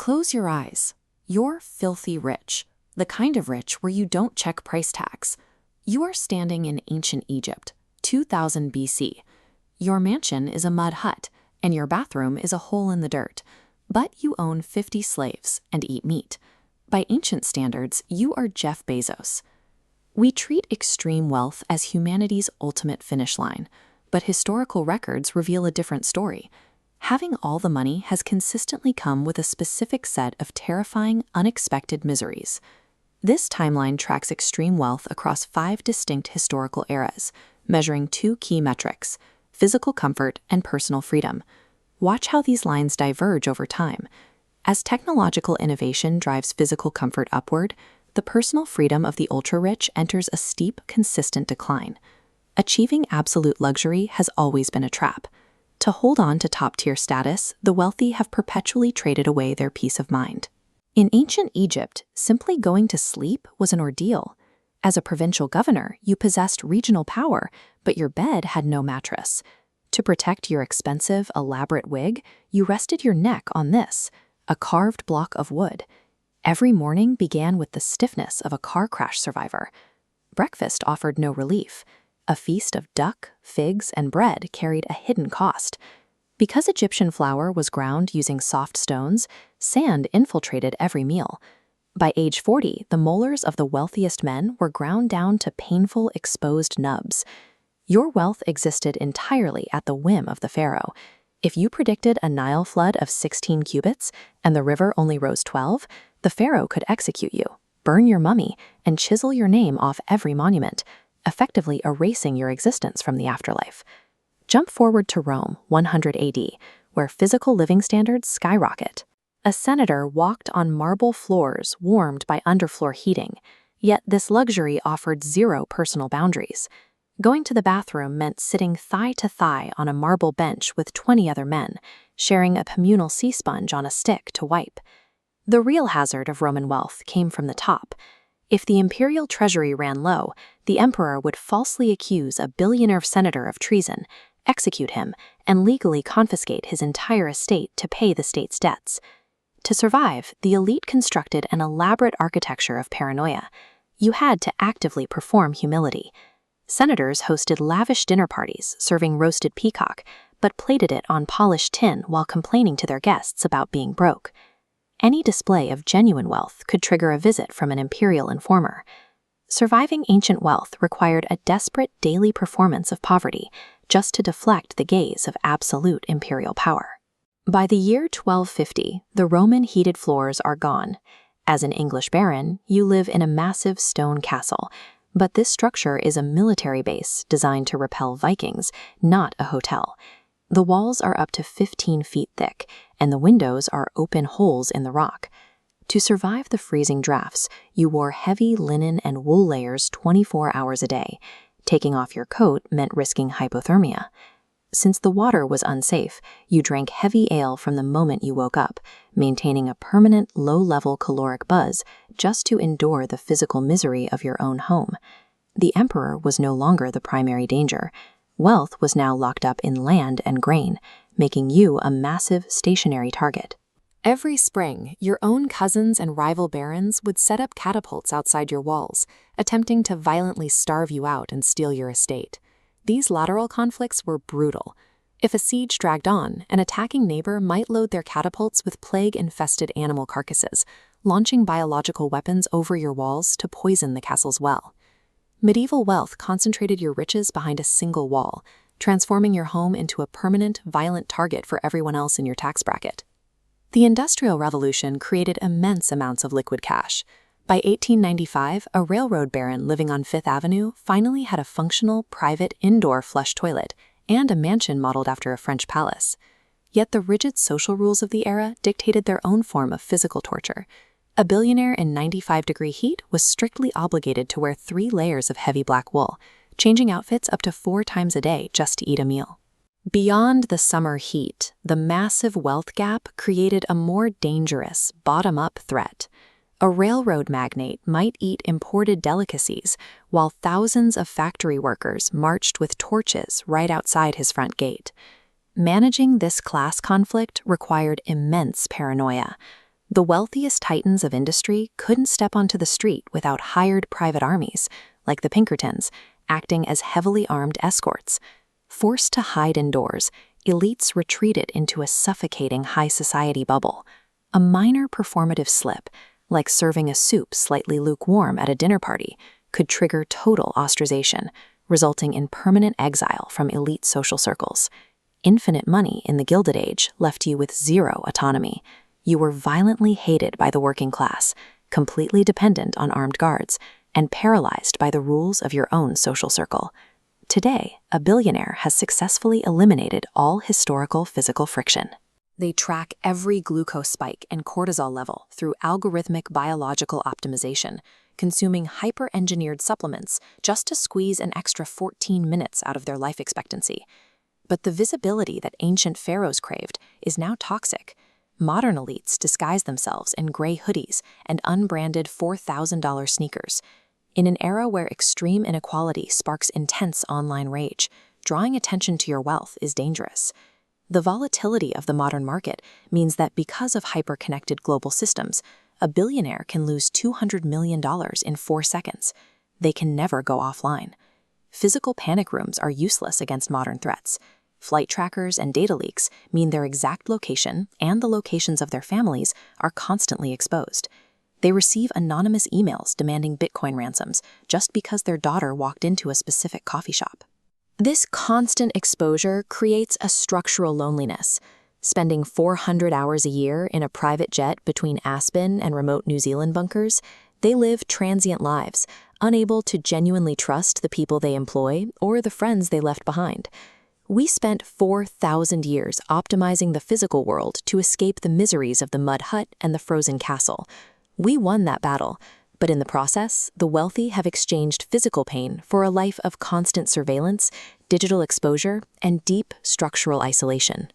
Close your eyes. You're filthy rich, the kind of rich where you don't check price tags. You are standing in ancient Egypt, 2000 BC. Your mansion is a mud hut, and your bathroom is a hole in the dirt. But you own 50 slaves and eat meat. By ancient standards, you are Jeff Bezos. We treat extreme wealth as humanity's ultimate finish line, but historical records reveal a different story. Having all the money has consistently come with a specific set of terrifying, unexpected miseries. This timeline tracks extreme wealth across 5 distinct historical eras, measuring 2 key metrics: physical comfort and personal freedom. Watch how these lines diverge over time. As technological innovation drives physical comfort upward, the personal freedom of the ultra-rich enters a steep, consistent decline. Achieving absolute luxury has always been a trap. To hold on to top-tier status, the wealthy have perpetually traded away their peace of mind. In ancient Egypt, simply going to sleep was an ordeal. As a provincial governor, you possessed regional power, but your bed had no mattress. To protect your expensive, elaborate wig, you rested your neck on this, a carved block of wood. Every morning began with the stiffness of a car crash survivor. Breakfast offered no relief. A feast of duck, figs, and bread carried a hidden cost. Because Egyptian flour was ground using soft stones, sand infiltrated every meal. By age 40, the molars of the wealthiest men were ground down to painful, exposed nubs. Your wealth existed entirely at the whim of the pharaoh. If you predicted a Nile flood of 16 cubits and the river only rose 12, the pharaoh could execute you, burn your mummy, and chisel your name off every monument, effectively erasing your existence from the afterlife. Jump forward to Rome, 100 AD, where physical living standards skyrocket. A senator walked on marble floors warmed by underfloor heating, yet this luxury offered 0 personal boundaries. Going to the bathroom meant sitting thigh to thigh on a marble bench with 20 other men, sharing a communal sea sponge on a stick to wipe. The real hazard of Roman wealth came from the top. If the imperial treasury ran low, the emperor would falsely accuse a billionaire senator of treason, execute him, and legally confiscate his entire estate to pay the state's debts. To survive, the elite constructed an elaborate architecture of paranoia. You had to actively perform humility. Senators hosted lavish dinner parties, serving roasted peacock, but plated it on polished tin while complaining to their guests about being broke. Any display of genuine wealth could trigger a visit from an imperial informer. Surviving ancient wealth required a desperate daily performance of poverty just to deflect the gaze of absolute imperial power. By the year 1250, the Roman heated floors are gone. As an English baron, you live in a massive stone castle, but this structure is a military base designed to repel Vikings, not a hotel. The walls are up to 15 feet thick, and the windows are open holes in the rock. To survive the freezing drafts, you wore heavy linen and wool layers 24 hours a day. Taking off your coat meant risking hypothermia. Since the water was unsafe, you drank heavy ale from the moment you woke up, maintaining a permanent low-level caloric buzz just to endure the physical misery of your own home. The emperor was no longer the primary danger. Wealth was now locked up in land and grain, making you a massive stationary target. Every spring, your own cousins and rival barons would set up catapults outside your walls, attempting to violently starve you out and steal your estate. These lateral conflicts were brutal. If a siege dragged on, an attacking neighbor might load their catapults with plague-infested animal carcasses, launching biological weapons over your walls to poison the castle's well. Medieval wealth concentrated your riches behind a single wall, transforming your home into a permanent, violent target for everyone else in your tax bracket. The Industrial Revolution created immense amounts of liquid cash. By 1895, a railroad baron living on Fifth Avenue finally had a functional, private, indoor flush toilet and a mansion modeled after a French palace. Yet the rigid social rules of the era dictated their own form of physical torture. A billionaire in 95-degree heat was strictly obligated to wear 3 layers of heavy black wool, changing outfits up to 4 times a day just to eat a meal. Beyond the summer heat, the massive wealth gap created a more dangerous, bottom-up threat. A railroad magnate might eat imported delicacies, while thousands of factory workers marched with torches right outside his front gate. Managing this class conflict required immense paranoia. The wealthiest titans of industry couldn't step onto the street without hired private armies, like the Pinkertons, acting as heavily armed escorts. Forced to hide indoors, elites retreated into a suffocating high society bubble. A minor performative slip, like serving a soup slightly lukewarm at a dinner party, could trigger total ostracization, resulting in permanent exile from elite social circles. Infinite money in the Gilded Age left you with zero autonomy. You were violently hated by the working class, completely dependent on armed guards, and paralyzed by the rules of your own social circle. Today, a billionaire has successfully eliminated all historical physical friction. They track every glucose spike and cortisol level through algorithmic biological optimization, consuming hyper-engineered supplements just to squeeze an extra 14 minutes out of their life expectancy. But the visibility that ancient pharaohs craved is now toxic. Modern elites disguise themselves in gray hoodies and unbranded $4,000 sneakers. In an era where extreme inequality sparks intense online rage, drawing attention to your wealth is dangerous. The volatility of the modern market means that because of hyper-connected global systems, a billionaire can lose $200 million in 4 seconds. They can never go offline. Physical panic rooms are useless against modern threats. Flight trackers and data leaks mean their exact location and the locations of their families are constantly exposed. They receive anonymous emails demanding Bitcoin ransoms just because their daughter walked into a specific coffee shop. This constant exposure creates a structural loneliness. Spending 400 hours a year in a private jet between Aspen and remote New Zealand bunkers, they live transient lives, unable to genuinely trust the people they employ or the friends they left behind. We spent 4,000 years optimizing the physical world to escape the miseries of the mud hut and the frozen castle. We won that battle, but in the process, the wealthy have exchanged physical pain for a life of constant surveillance, digital exposure, and deep structural isolation.